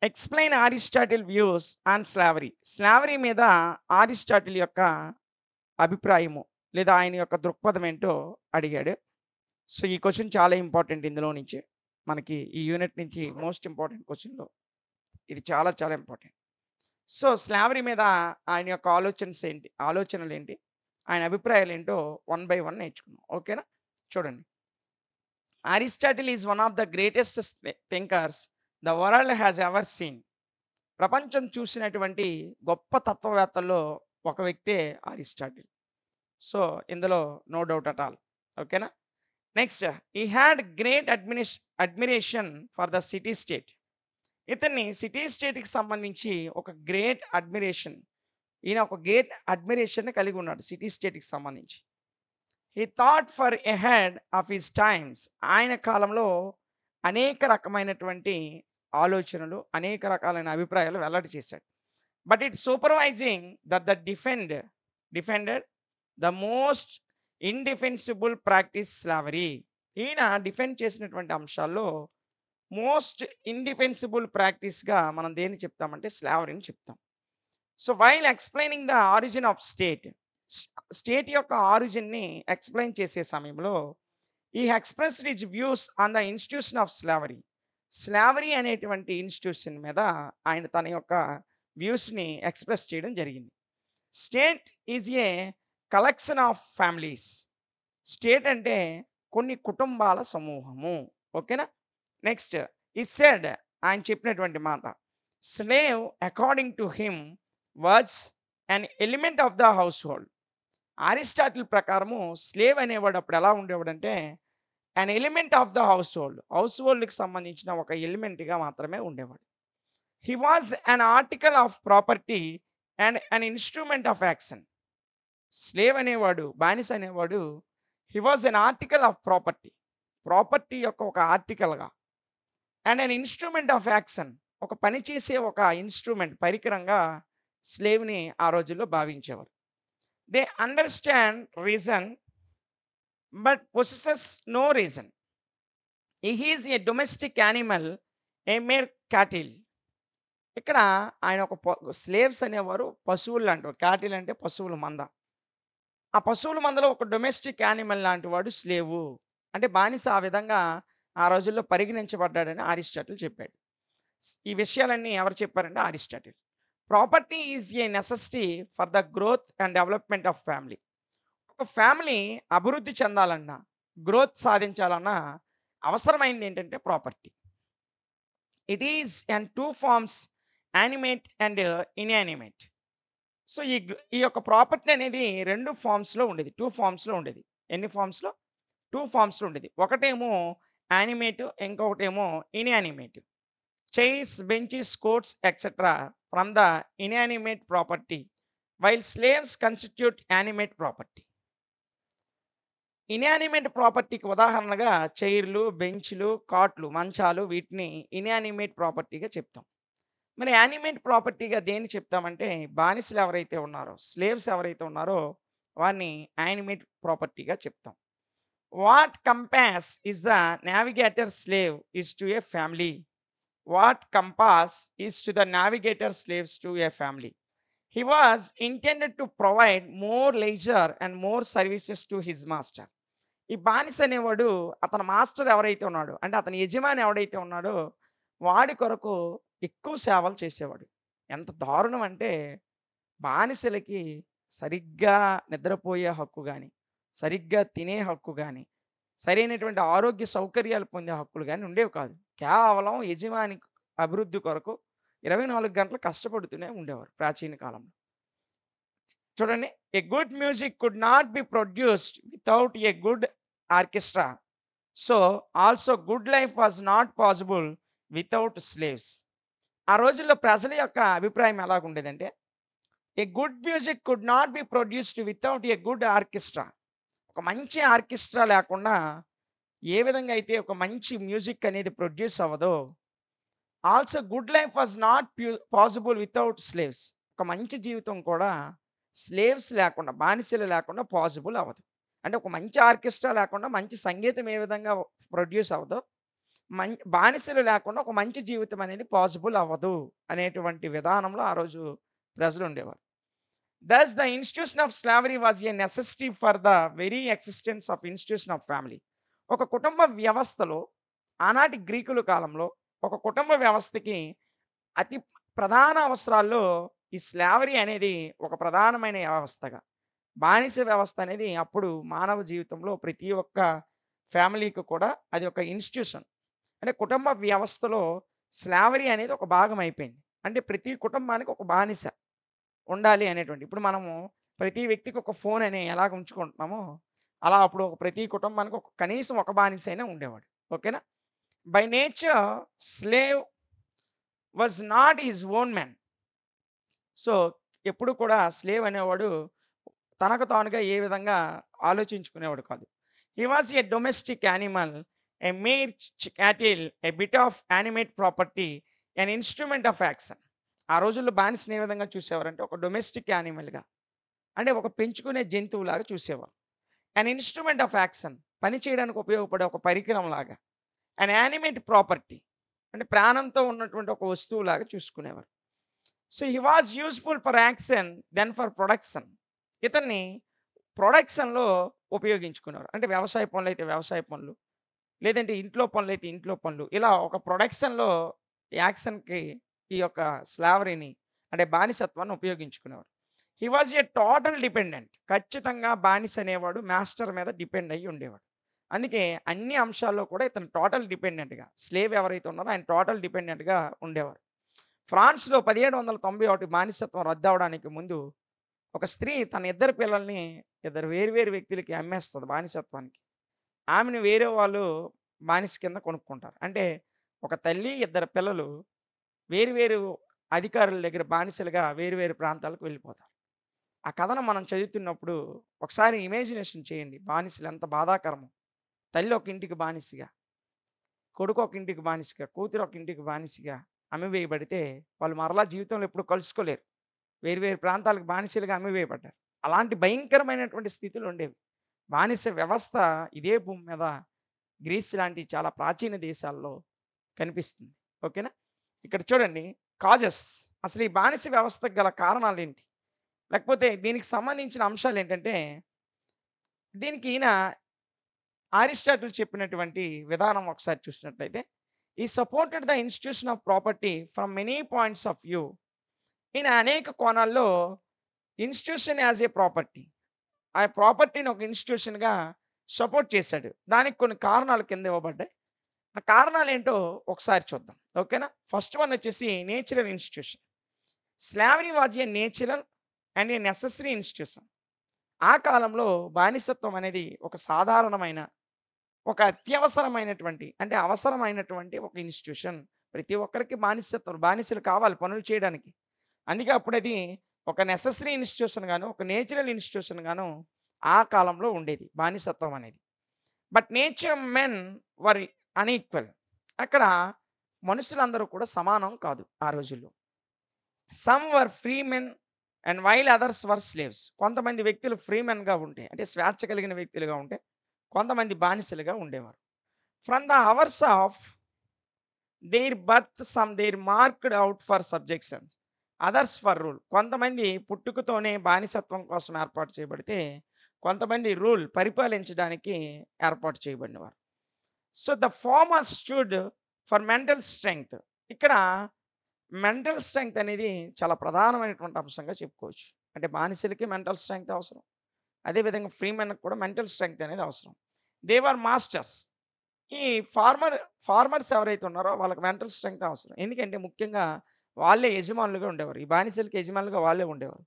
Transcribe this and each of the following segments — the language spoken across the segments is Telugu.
Explain Aristotle views on slavery. Slavery మీద అరిస్టాటిల్ యొక్క అభిప్రాయము లేదా ఆయన యొక్క దృక్పథం ఏంటో అడిగాడు. సో, ఈ క్వెషన్ చాలా ఇంపార్టెంట్ ఇందులో నుంచి. మనకి ఈ యూనిట్ నుంచి మోస్ట్ ఇంపార్టెంట్ క్వెషన్‌లో ఇది చాలా చాలా ఇంపార్టెంట్. సో, స్లావరీ మీద ఆయన యొక్క ఆలోచనలేంటి? ఆయన అభిప్రాయాలేంటో వన్ బై వన్ నేర్చుకుందాం. ఓకేనా? చూడండి. Aristotle is one of the greatest thinkers the world has ever seen. ప్రపంచం చూసినటువంటి గొప్ప తత్వవేత్తల్లో ఒక వ్యక్తే అరిస్టాటిల్. సో, ఇందులో నో డౌట్ అట్ ఆల్. ఓకేనా? Next he had great admiration for the city state. ఇతన్ని సిటీ స్టేట్‌కి సంబంధించి ఒక గ్రేట్ అడ్మిరేషన్ ఈయన ఒక గ్రేట్ అడ్మిరేషన్‌ని కలిగి ఉన్నాడు సిటీ స్టేట్‌కి సంబంధించి. He thought far ahead of his times. ఆయన కాలంలో అనేక రకమైనటువంటి ఆలోచనలు, అనేక రకాలైన అభిప్రాయాలు వెల్లడి చేశాడు. But it supervising that the defended the most indefensible practice slavery. ఈయన డిఫెండ్ చేసినటువంటి అంశాల్లో మోస్ట్ ఇండిఫెన్సిబుల్ ప్రాక్టీస్‌గా మనం దేన్ని చెప్తామంటే స్లావరీని చెప్తాం. So, while explaining the origin of state యొక్క ఆరిజిన్‌ని ఎక్స్‌ప్లెయిన్ చేసే సమయంలో ఈ expressed his views on the institution of slavery. Slavery అనేటువంటి ఇన్‌స్టిట్యూషన్ మీద ఆయన తన యొక్క వ్యూస్‌ని ఎక్స్‌ప్రెస్ చేయడం జరిగింది. State is a collection of families. State అంటే కొన్ని కుటుంబాల సమూహము. ఓకేనా? నెక్స్ట్ ఈ సెడ్ ఆయన చెప్పినటువంటి మాట. Slave according to him was an element of the household. Aristotle ప్రకారము స్లేవ్ అనేవాడు అప్పుడు ఎలా ఉండేవాడంటే an element of the household. హౌస్ హోల్డ్‌కి సంబంధించిన ఒక ఎలిమెంట్‌గా మాత్రమే ఉండేవాడు. He was an article of property and an instrument of action. Slave అనేవాడు, బానిస అనేవాడు he was an article of property. Property యొక్క ఒక ఆర్టికల్‌గా and an instrument of action. ఒక పని చేసే ఒక ఇన్‌స్ట్రుమెంట్, పరికరంగా స్లేవ్‌ని ఆ రోజుల్లో భావించేవారు. They understand reason but possesses no reason. He is a domestic animal, a mere cattle. ఇక్కడ ఆయన ఒక స్లేవ్స్ అనేవారు పశువులు లాంటివారు. కాటిల్ అంటే పశువుల మంద. ఆ పశువుల మందలో ఒక డొమెస్టిక్ యానిమల్ లాంటి వాడు స్లేవు. అంటే బానిస ఆ విధంగా ఆ రోజుల్లో పరిగణించబడ్డాడని అరిస్టాటిల్ చెప్పాడు. ఈ విషయాలన్నీ ఎవరు చెప్పారంటే Aristotle. Property is a necessity for the growth and development of family. ఒక ఫ్యామిలీ అభివృద్ధి చెందాలన్నా, గ్రోత్ సాధించాలన్నా అవసరమైంది ఏంటంటే property. It is and 2 forms animate and inanimate. So, ఈ యొక్క ప్రాపర్టీ అనేది 2 ఫార్మ్స్‌లో ఉండేది. 2 ఫార్మ్స్‌లో ఉండేది. ఎన్ని ఫార్మ్స్‌లో? 2 ఫార్మ్స్‌లో ఉండేది. ఒకటేమో యానిమేట్, ఇంకొకటేమో inanimate. Chairs, benches, coats etcetera from the inanimate property while slaves constitute animate property. Inanimate ప్రాపర్టీకి ఉదాహరణగా చైర్‌లు, బెంచ్‌లు, కాట్లు, మంచాలు వీటిని ఇన్‌యానిమేట్ ప్రాపర్టీగా చెప్తాం. మరి యానిమేట్ ప్రాపర్టీగా దేన్ని చెప్తామంటే బానిసలు ఎవరైతే ఉన్నారో, స్లేవ్స్ ఎవరైతే ఉన్నారో వారిని యానిమేట్ ప్రాపర్టీగా చెప్తాం. What compass is the navigator slave is to a family. What compass is to the navigator slaves to a family. He was intended to provide more leisure and more services to his master. ఈ బానిస అనేవాడు అతని మాస్టర్ ఎవరైతే ఉన్నాడో, అంటే అతని యజమాని ఎవడైతే ఉన్నాడో వాడి కొరకు ఎక్కువ సేవలు చేసేవాడు. ఎంత దారుణం అంటే బానిసలకి సరిగ్గా నిద్రపోయే హక్కు గాని, సరిగ్గా తినే హక్కు గాని, సరైనటువంటి ఆరోగ్య సౌకర్యాలు పొందే హక్కులు గాని ఉండేవి కాదు. కేవలం యజమాని అభివృద్ధి కొరకు 24 గంటలు కష్టపడుతూనే ఉండేవారు ప్రాచీన కాలంలో. చూడండి. A good music could not be produced without a good orchestra. So, also good life was not possible without slaves. ఆ రోజుల్లో ప్రజల యొక్క అభిప్రాయం ఎలాగుండేదంటే, a good music could not be produced without a good orchestra. ఒక మంచి ఆర్కెస్ట్రా లేకుండా ఏ విధంగా అయితే ఒక మంచి మ్యూజిక్ అనేది ప్రొడ్యూస్ అవ్వదో, also good life was not possible without slaves. ఒక మంచి జీవితం కూడా స్లేవ్స్ లేకుండా, బానిసలు లేకుండా పాసిబుల్ అవ్వదు. అంటే ఒక మంచి ఆర్కెస్ట్రా లేకుండా మంచి సంగీతం ఏ విధంగా ప్రొడ్యూస్ అవ్వదో, బానిసలు లేకుండా ఒక మంచి జీవితం అనేది పాసిబుల్ అవ్వదు అనేటువంటి విధానంలో ఆ రోజు ప్రజలుండేవారు. Thus the institution of slavery was a necessity for the very existence of institution of family. ఒక కుటుంబ వ్యవస్థలో ఆనాటి గ్రీకుల కాలంలో ఒక కుటుంబ వ్యవస్థకి అతి ప్రధాన అవసరాల్లో ఈ స్లావరీ అనేది ఒక ప్రధానమైన వ్యవస్థగా, బానిస వ్యవస్థ అనేది అప్పుడు మానవ జీవితంలో ప్రతి ఒక్క ఫ్యామిలీకి కూడా అది ఒక ఇన్‌స్టిట్యూషన్. అంటే కుటుంబ వ్యవస్థలో స్లావరీ అనేది ఒక భాగం అయిపోయింది. అంటే ప్రతి కుటుంబానికి ఒక బానిస ఉండాలి అనేటువంటి. ఇప్పుడు మనము ప్రతి వ్యక్తికి ఒక ఫోన్ అని ఎలాగ ఉంచుకుంటున్నామో, అలా అప్పుడు ఒక ప్రతి కుటుంబానికి ఒక కనీసం ఒక బానిసైనా ఉండేవాడు. ఓకేనా? By nature slave was not his own man. So, ఎప్పుడు కూడా స్లేవ్ అనేవాడు తనకు తానుగా ఏ విధంగా ఆలోచించుకునేవాడు కాదు. He was a domestic animal, a mere cattle, a bit of animate property, an instrument of action. ఆ రోజుల్లో బానిసని ఏ విధంగా చూసేవారంటే ఒక డొమెస్టిక్ యానిమల్‌గా, అంటే ఒక పెంచుకునే జంతువులాగా చూసేవారు. అన్ ఇన్‌స్ట్రుమెంట్ ఆఫ్ యాక్షన్, పని చేయడానికి ఉపయోగపడే ఒక పరికరంలాగా. అన్ యానిమేట్ ప్రాపర్టీ, అంటే ప్రాణంతో ఉన్నటువంటి ఒక వస్తువులాగా చూసుకునేవారు. So, he was useful for action then for production. ఇతన్ని ప్రొడక్షన్‌లో ఉపయోగించుకునేవారు. అంటే వ్యవసాయ పనులైతే వ్యవసాయ పనులు, లేదంటే ఇంట్లో పనులైతే ఇంట్లో పనులు. ఇలా ఒక ప్రొడక్షన్‌లో యాక్షన్‌కి ఈ యొక్క స్లావరీని అంటే బానిసత్వాన్ని ఉపయోగించుకునేవారు. He was a total dependent. ఖచ్చితంగా బానిస అనేవాడు మాస్టర్ మీద డిపెండ్ అయ్యి ఉండేవాడు. అందుకే అన్ని అంశాల్లో కూడా ఇతను టోటల్ డిపెండెంట్‌గా, స్లేవ్ ఎవరైతే ఉన్నారో ఆయన టోటల్ డిపెండెంట్‌గా ఉండేవారు. ఫ్రాన్స్‌లో 1791 బానిసత్వం రద్దవడానికి ముందు ఒక స్త్రీ తన ఇద్దరు పిల్లల్ని ఇద్దరు వేరు వేరు వ్యక్తులకి అమ్మేస్తది బానిసత్వానికి. ఆమెను వేరే వాళ్ళు బానిస కింద కొనుక్కుంటారు. అంటే ఒక తల్లి, ఇద్దరు పిల్లలు వేరు వేరు అధికారుల దగ్గర బానిసలుగా వేరు వేరు ప్రాంతాలకు వెళ్ళిపోతారు. ఆ కథను మనం చదువుతున్నప్పుడు ఒకసారి ఇమాజినేషన్ చేయండి. బానిసలు ఎంత బాధాకరమో. తల్లి ఒక ఇంటికి బానిసగా, కొడుకు ఒక ఇంటికి బానిసగా, కూతురు ఒక ఇంటికి బానిసగా అమ్మివేయబడితే వాళ్ళు మరలా జీవితంలో ఎప్పుడు కలుసుకోలేరు. వేరు వేరు ప్రాంతాలకు బానిసలుగా అమ్మివేయబడ్డారు. అలాంటి భయంకరమైనటువంటి స్థితులు ఉండేవి. బానిస వ్యవస్థ ఇదే భూమి మీద గ్రీస్ లాంటి చాలా ప్రాచీన దేశాల్లో కనిపిస్తుంది. ఓకేనా? ఇక్కడ చూడండి, కాజెస్, అసలు ఈ బానిస వ్యవస్థకు గల కారణాలేంటి? లేకపోతే దీనికి సంబంధించిన అంశాలేంటంటే, దీనికి ఈయన అరిస్టాటిల్ చెప్పినటువంటి విధానం ఒకసారి చూసినట్లయితే, ఈ supported the institution of property from many points of view. ఈయన అనేక కోణాల్లో ఇన్‌స్టిట్యూషన్ యాస్ ఎ ప్రాపర్టీ, ఆ ప్రాపర్టీని ఒక ఇన్‌స్టిట్యూషన్‌గా సపోర్ట్ చేశాడు. దానికి కొన్ని కారణాలు కింద ఇవ్వబడ్డాయి. ఆ కారణాలేంటో ఒకసారి చూద్దాం. ఓకేనా? ఫస్ట్ వన్ వచ్చేసి natural institution. Slavery was a natural and a necessary institution. ఆ కాలంలో బానిసత్వం అనేది ఒక సాధారణమైన, ఒక అత్యవసరమైనటువంటి, అంటే అవసరమైనటువంటి ఒక ఇన్‌స్టిట్యూషన్. ప్రతి ఒక్కరికి బానిసలు కావాలి పనులు చేయడానికి. అందుకే అప్పుడది ఒక నెసెసరీ ఇన్‌స్టిట్యూషన్ గాను, ఒక నేచురల్ ఇన్‌స్టిట్యూషన్ గాను ఆ కాలంలో ఉండేది బానిసత్వం అనేది. But nature men were unequal. అక్కడ మనుషులందరూ కూడా సమానం కాదు ఆ రోజుల్లో. Some were free men and while others were slaves. కొంతమంది వ్యక్తులు ఫ్రీ మెన్‌గా ఉంటే, అంటే స్వేచ్ఛ కలిగిన వ్యక్తులుగా ఉంటే, కొంతమంది బానిసలుగా ఉండేవారు. From the hours of their birth some there marked out for subjections, others for rule. కొంతమంది పుట్టుకతోనే బానిసత్వం కోసం ఏర్పాటు చేయబడితే, కొంతమంది రూల్ పరిపాలించడానికి ఏర్పాటు చేయబడినవారు. So, the former stood for mental strength. ఇక్కడ మెంటల్ స్ట్రెంగ్త్ అనేది చాలా ప్రధానమైనటువంటి అంశంగా చెప్పుకోవచ్చు. అంటే బానిసలకి మెంటల్ స్ట్రెంగ్త్ అవసరం. అదే విధంగా ఫ్రీ మెన్‌కి కూడా మెంటల్ స్ట్రెంగ్త్ అనేది అవసరం. They were masters. ఈ ఫార్మర్ ఫార్మర్స్ ఎవరైతే ఉన్నారో వాళ్ళకి మెంటల్ స్ట్రెంగ్త్ అవసరం. ఎందుకంటే ముఖ్యంగా వాళ్ళే యజమానులుగా ఉండేవారు. ఈ బానిసలకి యజమానులుగా వాళ్ళే ఉండేవారు.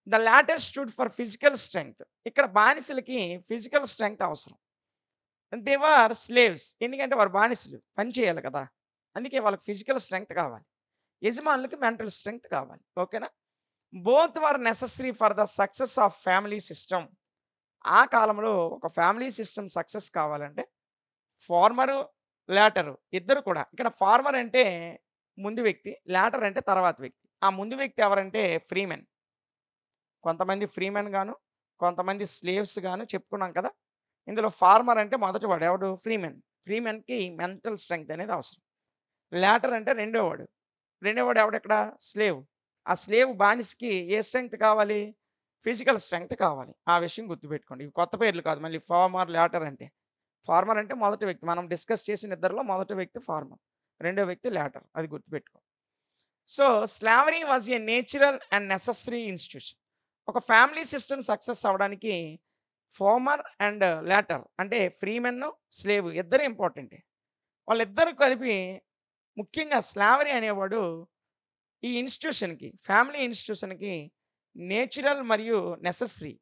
The latter stood for physical strength. ఇక్కడ బానిసలకి ఫిజికల్ స్ట్రెంగ్త్ అవసరం. They were slaves. ఎందుకంటే వారు బానిసలు. పని చేయాలి కదా! అందుకే వాళ్ళకి ఫిజికల్ స్ట్రెంగ్త్ కావాలి. యజమానులకి మెంటల్ స్ట్రెంగ్త్ కావాలి. ఓకేనా? Both were necessary for the success of family system. ఆ కాలంలో ఒక ఫ్యామిలీ సిస్టమ్ సక్సెస్ కావాలంటే ఫార్మరు, లాటరు ఇద్దరు కూడా. ఇక్కడ ఫార్మర్ అంటే ముందు వ్యక్తి, లాటర్ అంటే తర్వాత వ్యక్తి. ఆ ముందు వ్యక్తి ఎవరంటే ఫ్రీమెన్. కొంతమంది ఫ్రీమెన్ గాను, కొంతమంది స్లేవ్స్ గాను చెప్పుకున్నాం కదా! ఇందులో ఫార్మర్ అంటే మొదటివాడు ఎవడు? ఫ్రీమెన్. ఫ్రీ మెన్‌కి మెంటల్ స్ట్రెంగ్త్ అనేది అవసరం. లాటర్ అంటే రెండోవాడు ఎవడిక్కడ? స్లేవ్. ఆ స్లేవ్ బానిసకి ఏ స్ట్రెంగ్త్ కావాలి? ఫిజికల్ స్ట్రెంగ్త్ కావాలి. ఆ విషయం గుర్తుపెట్టుకోండి. ఇవి కొత్త పేర్లు కాదు మళ్ళీ ఫార్మర్, లాటర్ అంటే. ఫార్మర్ అంటే మొదటి వ్యక్తి. మనం డిస్కస్ చేసిన ఇద్దరిలో మొదటి వ్యక్తి ఫార్మర్. రెండో వ్యక్తి లాటర్. అది గుర్తుపెట్టుకో. So, slavery was a natural and necessary institution. ఒక ఫ్యామిలీ సిస్టమ్ సక్సెస్ అవ్వడానికి ఫార్మర్ అండ్ లాటర్ అంటే ఫ్రీమెన్, స్లేవ్ ఇద్దరు ఇంపార్టెంటే. వాళ్ళిద్దరూ కలిపి ముఖ్యంగా స్లావరీ అనేవాడు ఈ ఇన్‌స్టిట్యూషన్‌కి, ఫ్యామిలీ ఇన్‌స్టిట్యూషన్‌కి నేచురల్ మరియు నెసెసరీ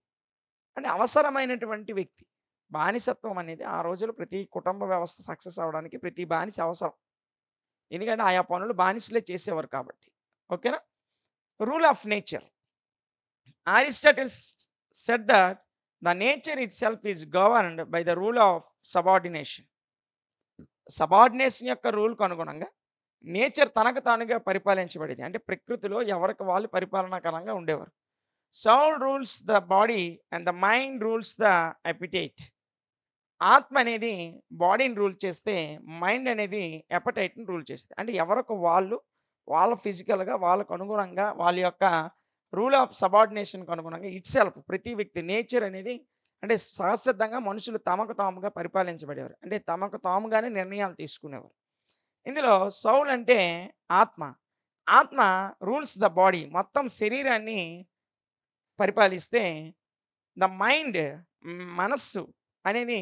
అంటే అవసరమైనటువంటి వ్యక్తి. బానిసత్వం అనేది ఆ రోజుల్లో ప్రతి కుటుంబ వ్యవస్థ సక్సెస్ అవ్వడానికి ప్రతి బానిస అవసరం. ఎందుకంటే ఆయా పనులు బానిసలే చేసేవారు కాబట్టి. ఓకేనా? Rule of nature. Aristotle said that the nature itself is governed by the rule of subordination. Subordination యొక్క రూల్‌కు అనుగుణంగా నేచర్ తనకు తానుగా పరిపాలించబడేది. అంటే ప్రకృతిలో ఎవరికి వాళ్ళు పరిపాలనాకరంగా ఉండేవారు. Saul rules the body and the mind rules the appetite. ఆత్మ అనేది బాడీని రూల్ చేస్తే, మైండ్ అనేది అపటైట్‌ని రూల్ చేసేది. అంటే ఎవరికి వాళ్ళు, వాళ్ళ ఫిజికల్‌గా వాళ్ళకు అనుగుణంగా వాళ్ళ యొక్క రూల్ ఆఫ్ సబార్డినేషన్‌కి అనుగుణంగా ఇట్‌సెల్ఫ్ ప్రతి వ్యక్తి నేచర్ అనేది అంటే సహజసిద్ధంగా మనుషులు తమకు తాముగా పరిపాలించబడేవారు. అంటే తమకు తాముగానే నిర్ణయాలు తీసుకునేవారు. ఇందులో సౌల్ అంటే ఆత్మ. ఆత్మ రూల్స్ ద బాడీ మొత్తం శరీరాన్ని పరిపాలిస్తే ద మైండ్ మనస్సు అనేది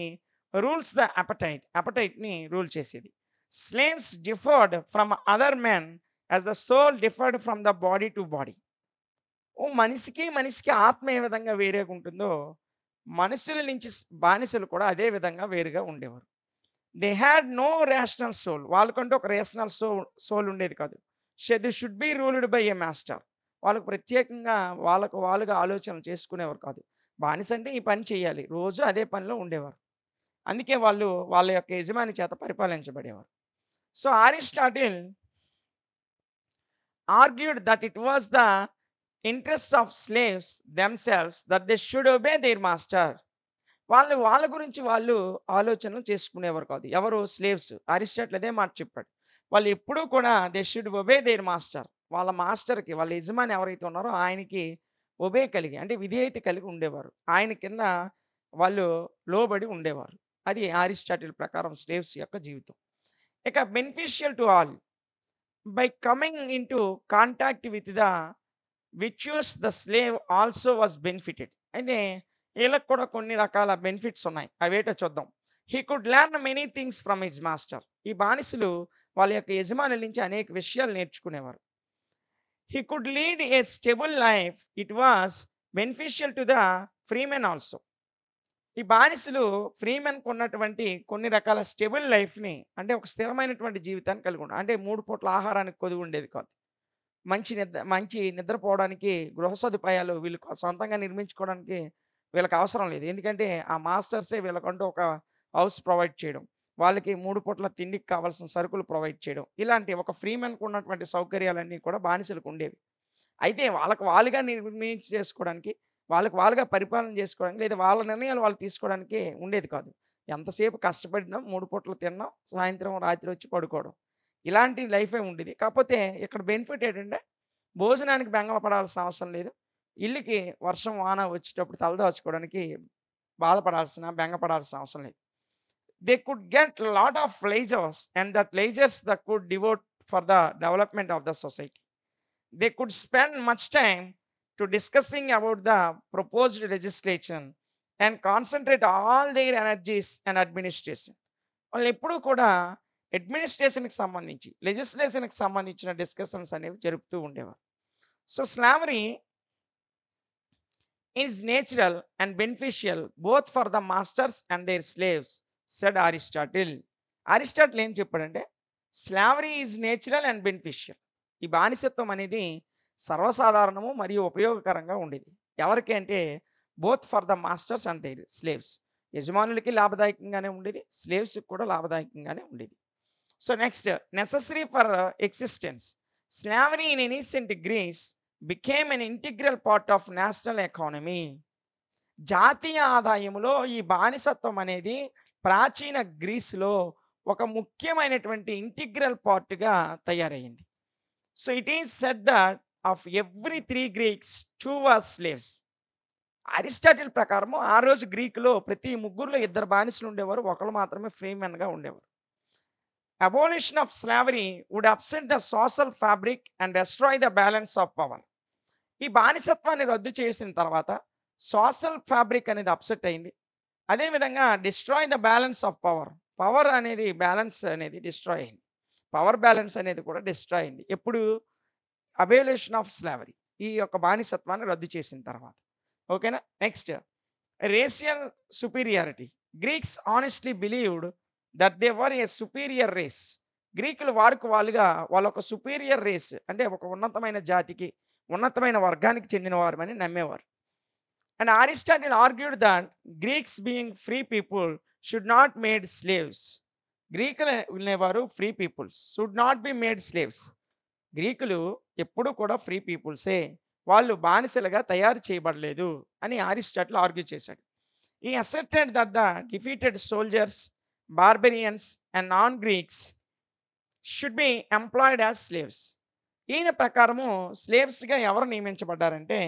రూల్స్ ద అపటైట్ అపటైట్‌ని రూల్ చేసేది. Slaves differed from other men as the soul differed from the body to body. ఓ మనిషికి ఆత్మ ఏ విధంగా వేరేగా ఉంటుందో, మనుషుల నుంచి బానిసలు కూడా అదే విధంగా వేరుగా ఉండేవారు. They had no rational soul. వాళ్ళకంటూ ఒక రేషనల్ సోల్ ఉండేది కాదు. They should be ruled by a master. వాళ్ళకు ప్రత్యేకంగా వాళ్ళకు వాళ్ళుగా ఆలోచనలు చేసుకునేవారు కాదు. బానిస అంటే ఈ పని చేయాలి. రోజు అదే పనిలో ఉండేవారు. అందుకే వాళ్ళు వాళ్ళ యొక్క యజమాని చేత పరిపాలించబడేవారు. So, Aristotle argued that it was the interest of slaves themselves that they should obey their master. వాళ్ళ గురించి వాళ్ళు ఆలోచనలు చేసుకునేవారు కాదు. ఎవరు? స్లేవ్స్. అరిస్టాటిల్ అదే మాట చెప్పాడు. వాళ్ళు ఎప్పుడూ కూడా they should obey their master. వాళ్ళ మాస్టర్‌కి వాళ్ళ యజమాని ఎవరైతే ఉన్నారో ఆయనకి ఒబే కలిగి అంటే విధేయత కలిగి ఉండేవారు. ఆయన కింద వాళ్ళు లోబడి ఉండేవారు. అది అరిస్టాటిల్ ప్రకారం స్లేవ్స్ యొక్క జీవితం. ఇక beneficial to all. By coming into contact with the virtues the slave also was benefited. అయితే వీళ్ళకి కూడా కొన్ని రకాల బెనిఫిట్స్ ఉన్నాయి. అవేటో చూద్దాం. He could learn many things from his master. ఈ బానిసలు వాళ్ళ యొక్క యజమానుల నుంచి అనేక విషయాలు నేర్చుకునేవారు. He could lead a stable life. It was beneficial to the freemen also. ఈ బానిసలు ఫ్రీమెన్‌కు ఉన్నటువంటి కొన్ని రకాల స్టెబుల్ లైఫ్‌ని అంటే ఒక స్థిరమైనటువంటి జీవితాన్ని కలిగి ఉండారు. అంటే 3 పూట్ల ఆహారానికి కొదువు ఉండేది కాదు. మంచి నిద్రపోవడానికి గృహ సదుపాయాలు వీళ్ళు సొంతంగా నిర్మించుకోవడానికి వీళ్ళకి అవసరం లేదు. ఎందుకంటే ఆ మాస్టర్సే వీళ్ళకంటూ ఒక హౌస్ ప్రొవైడ్ చేయడం. వాళ్ళకి 3 పూట్ల తిండికి కావాల్సిన సరుకులు ప్రొవైడ్ చేయడం. ఇలాంటి ఒక ఫ్రీమెన్‌కు ఉన్నటువంటి సౌకర్యాలన్నీ కూడా బానిసలకు ఉండేవి. అయితే వాళ్ళకి వాళ్ళుగా నిర్ణయించి చేసుకోవడానికి, వాళ్ళకి వాళ్ళుగా పరిపాలన చేసుకోవడానికి లేదా వాళ్ళ నిర్ణయాలు వాళ్ళు తీసుకోవడానికి ఉండేది కాదు. ఎంతసేపు కష్టపడినాం, 3 పూటలు తిన్నాం, సాయంత్రం రాత్రి వచ్చి పడుకోవడం. ఇలాంటి లైఫే ఉండేది. కాకపోతే ఇక్కడ బెనిఫిట్ ఏంటంటే భోజనానికి బెంగ పడాల్సిన అవసరం లేదు. ఇల్లుకి వర్షం, వాన వచ్చేటప్పుడు తలదాచుకోవడానికి బాధపడాల్సిన, బెంగ పడాల్సిన అవసరం లేదు. They could get lot of ledgers and that ledgers the could devout for the development of the society. They could spend much time to discussing about the proposed legislation and concentrate all their energies and administration. వాళ్ళు ఎప్పుడూ కూడా అడ్మినిస్ట్రేషన్‌కి సంబంధించి, లెజిస్లేషన్‌కి సంబంధించిన డిస్కషన్స్ అనేవి జరుపుతూ ఉండేవారు. So, slavery is natural and beneficial both for the masters and their slaves said Aristotle. Aristotle ఏం చెప్పాడంటే slavery is natural and beneficial. ఈ బానిసత్వం అనేది సర్వసాధారణము మరియు ఉపయోగకరంగా ఉండేది. ఎవరికి అంటే both for the masters and their slaves. యజమానులకి లాభదాయకంగానే ఉండేది. స్లేవ్స్‌కి కూడా లాభదాయకంగానే ఉండేది. So, next necessary for existence. Slavery in ancient Greece became an integral part of national economy. జాతీయ ఆదాయములో ఈ బానిసత్వం అనేది ప్రాచీన గ్రీస్‌లో ఒక ముఖ్యమైనటువంటి ఇంటిగ్రల్ పార్ట్‌గా తయారయింది. So, it is said that of every 3 Greeks 2 were slaves. Aristotle ప్రకారము ఆ రోజు గ్రీకులో ప్రతి ముగ్గురిలో ఇద్దరు బానిసలు ఉండేవారు. ఒకళ్ళు మాత్రమే ఫ్రీమెన్‌గా ఉండేవారు. Abolition of slavery would upset the social fabric and destroy the balance of power. ఈ బానిసత్వాన్ని రద్దు చేసిన తర్వాత సోషల్ ఫ్యాబ్రిక్ అనేది అప్సెట్ అయింది. అదేవిధంగా destroy the balance of power. Power అనేది బ్యాలెన్స్ అనేది డిస్ట్రాయ్ అయింది. పవర్ బ్యాలెన్స్ అనేది కూడా డిస్ట్రాయ్ అయింది. ఎప్పుడు? Abolition of slavery. ఈ యొక్క బానిసత్వాన్ని రద్దు చేసిన తర్వాత. ఓకేనా? Next racial superiority. Greeks honestly believed that they were a superior race. గ్రీకులు వారికి వాళ్ళుగా వాళ్ళొక సుపీరియర్ రేస్ అంటే ఒక ఉన్నతమైన జాతికి, ఉన్నతమైన వర్గానికి చెందినవారమని నమ్మేవారు. And Aristotle argued that Greeks being free people should not made slaves. గ్రీకులు అనేవారు free peoples. Should not be made slaves. గ్రీకులు ఎప్పుడూ కూడా ఫ్రీ పీపుల్సే. వాళ్ళు బానిసలుగా తయారు చేయబడలేదు అని అరిస్టాటిల్ ఆర్గ్యూ చేశాడు. He accepted that the defeated soldiers, barbarians and non Greeks should be employed as slaves. ఈయన ప్రకారము స్లేవ్స్‌గా ఎవరు నియమించబడ్డారంటే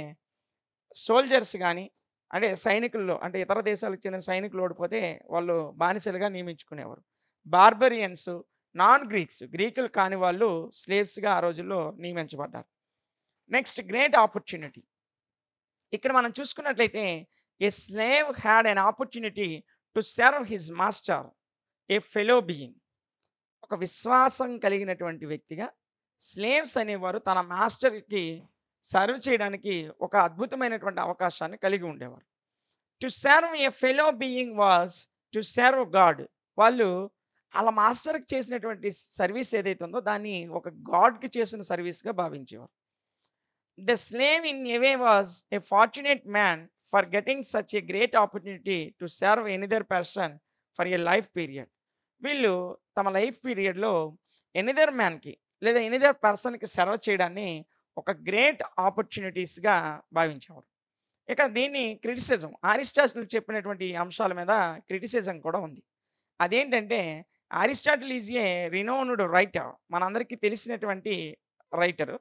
సోల్జర్స్ గాని, అంటే సైనికుల్లో అంటే ఇతర దేశాలకు చెందిన సైనికులు ఓడిపోతే వాళ్ళు బానిసలుగా నియమించుకునేవారు. బార్బరియన్స్, నాన్ గ్రీక్స్ గ్రీకులు కాని వాళ్ళు స్లేవ్స్‌గా ఆ రోజుల్లో నియమించబడ్డారు. Next great opportunity. ఇక్కడ మనం చూసుకున్నట్లయితే a slave had an opportunity to serve his master A fellow being. ఒక విశ్వాసం కలిగినటువంటి వ్యక్తిగా స్లేవ్స్ అనేవారు తన మాస్టర్‌కి సర్వ్ చేయడానికి ఒక అద్భుతమైనటువంటి అవకాశాన్ని కలిగి ఉండేవారు. To serve a fellow being was to serve God. వాళ్ళు ఆళ్ళ మాస్టర్‌కి చేసినటువంటి సర్వీస్ ఏదైతే ఉందో దాన్ని ఒక గాడ్‌కి చేసిన సర్వీస్‌గా భావించేవారు. The slave in a way was a fortunate man for getting such a great opportunity to serve another person for a life period. వీళ్ళు తమ లైఫ్ పీరియడ్‌లో ఎనదర్ మ్యాన్‌కి లేదా ఎనదర్ పర్సన్‌కి సర్వ్ చేయడాన్ని ఒక గ్రేట్ ఆపర్చునిటీస్‌గా భావించేవారు. ఇక దీన్ని క్రిటిసిజం అరిస్టాటిల్ చెప్పినటువంటి అంశాల మీద క్రిటిసిజం కూడా ఉంది. అదేంటంటే Aristotle is a renowned writer. మనందరికీ తెలిసినటువంటి writer.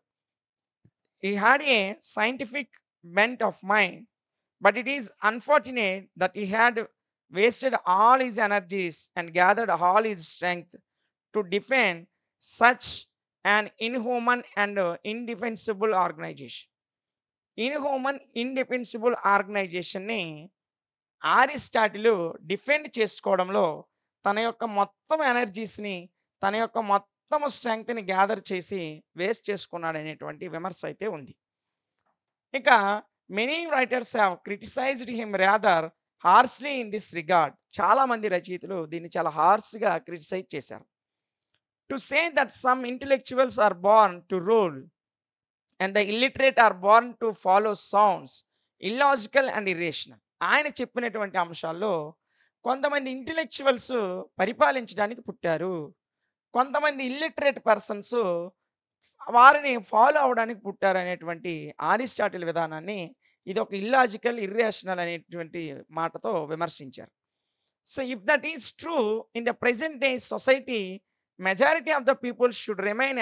He had a scientific bent of mind. But it is unfortunate that he had wasted all his energies and gathered all his strength to defend such an inhuman and indefensible organization. Inhuman, indefensible ఆర్గనైజేషన్‌ని అరిస్టాటిలు డిఫెండ్ చేసుకోవడంలో తన యొక్క మొత్తం ఎనర్జీస్‌ని, తన యొక్క మొత్తం స్ట్రెంగ్త్‌ని గ్యాదర్ చేసి వేస్ట్ చేసుకున్నాడనేటువంటి విమర్శ అయితే ఉంది. ఇక many writers have criticised him rather harshly in this regard. చాలామంది రచయితలు దీన్ని చాలా హార్ష్‌గా క్రిటిసైజ్ చేశారు. To say that some intellectuals are born to rule and the illiterate are born to follow sounds illogical and irrational. ఆయన చెప్పినటువంటి అంశాల్లో కొంతమంది ఇంటెలెక్చువల్స్ పరిపాలించడానికి పుట్టారు. కొంతమంది ఇల్లిటరేట్ పర్సన్స్ వారిని ఫాలో అవ్వడానికి పుట్టారు అనేటువంటి అరిస్టాటిల్ విధానాన్ని ఇది ఒక ఇల్లాజికల్, ఇర్రేషనల్ అనేటువంటి మాటతో విమర్శించారు. So if that is true in the present day society majority of the people should remain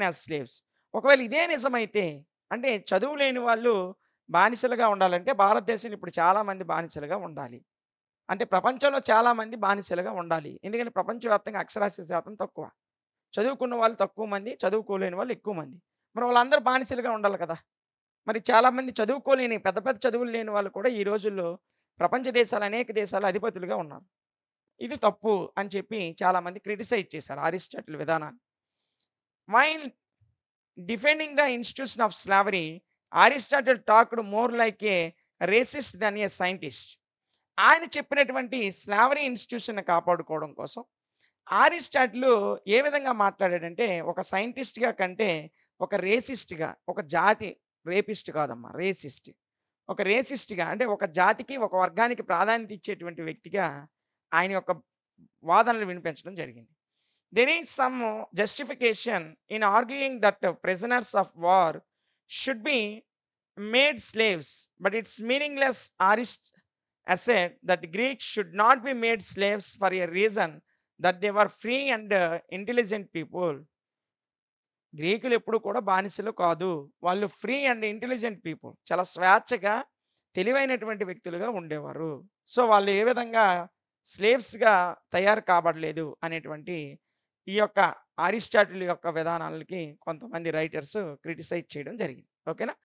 as slaves. ఒకవేళ ఇదే నిజమైతే అంటే చదువు లేని వాళ్ళు బానిసలుగా ఉండాలంటే భారతదేశంలో ఇప్పుడు చాలామంది బానిసలుగా ఉండాలి. అంటే ప్రపంచంలో చాలామంది బానిసలుగా ఉండాలి. ఎందుకంటే ప్రపంచవ్యాప్తంగా అక్షరాస్యత శాతం తక్కువ. చదువుకున్న వాళ్ళు తక్కువ మంది, చదువుకోలేని వాళ్ళు ఎక్కువ మంది. మరి వాళ్ళందరూ బానిసలుగా ఉండాలి కదా! మరి చాలామంది చదువుకోలేని పెద్ద పెద్ద చదువులు లేని వాళ్ళు కూడా ఈ రోజుల్లో ప్రపంచ దేశాలు అనేక దేశాల అధిపతులుగా ఉన్నారు. ఇది తప్పు అని చెప్పి చాలామంది క్రిటిసైజ్ చేశారు అరిస్టాటిల్ విధానాన్ని. While defending the institution of slavery, Aristotle talked more like A racist than A scientist. ఆయన చెప్పినటువంటి స్లావరీ ఇన్‌స్టిట్యూషన్‌ని కాపాడుకోవడం కోసం అరిస్టాటిల్ ఏ విధంగా మాట్లాడాడంటే ఒక సైంటిస్ట్‌గా కంటే ఒక రేసిస్ట్‌గా, ఒక జాతి రేపిస్ట్ కాదమ్మా రేసిస్ట్. ఒక రేసిస్ట్‌గా అంటే ఒక జాతికి, ఒక వర్గానికి ప్రాధాన్యత ఇచ్చేటువంటి వ్యక్తిగా ఆయన యొక్క వాదనలు వినిపించడం జరిగింది. There is some justification in arguing that prisoners of war should be made slaves, but it's meaningless. Arist asserted that Greeks should not be made slaves for a reason that they were free and intelligent people. గ్రీకులు ఎప్పుడు కూడా బానిసలు కాదు. వాళ్ళు ఫ్రీ అండ్ ఇంటెలిజెంట్ పీపుల్. చాలా స్వేచ్ఛగా, తెలివైనటువంటి వ్యక్తులుగా ఉండేవారు. సో, వాళ్ళు ఏ విధంగా స్లేవ్స్‌గా తయారు కాబడలేదు అనేటువంటి ఈ యొక్క అరిస్టాటిల్ యొక్క విధానాలకి కొంతమంది రైటర్స్ క్రిటిసైజ్ చేయడం జరిగింది. ఓకేనా?